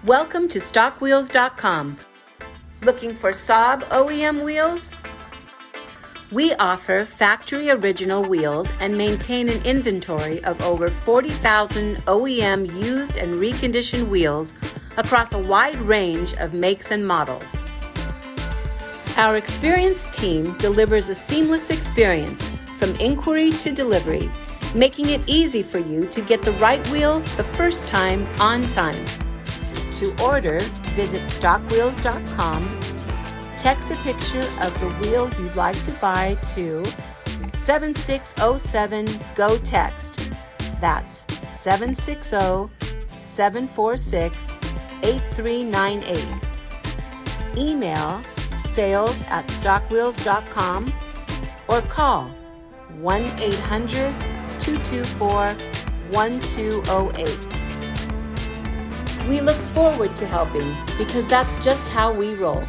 Welcome to StockWheels.com. Looking for Saab OEM wheels? We offer factory original wheels and maintain an inventory of over 40,000 OEM used and reconditioned wheels across a wide range of makes and models. Our experienced team delivers a seamless experience from inquiry to delivery, making it easy for you to get the right wheel the first time on time. To order, visit StockWheels.com, text a picture of the wheel you'd like to buy to 7607-GO-TEXT. That's 760-746-8398. Email sales@StockWheels.com or call 1-800-224-1208. We look forward to helping because that's just how we roll.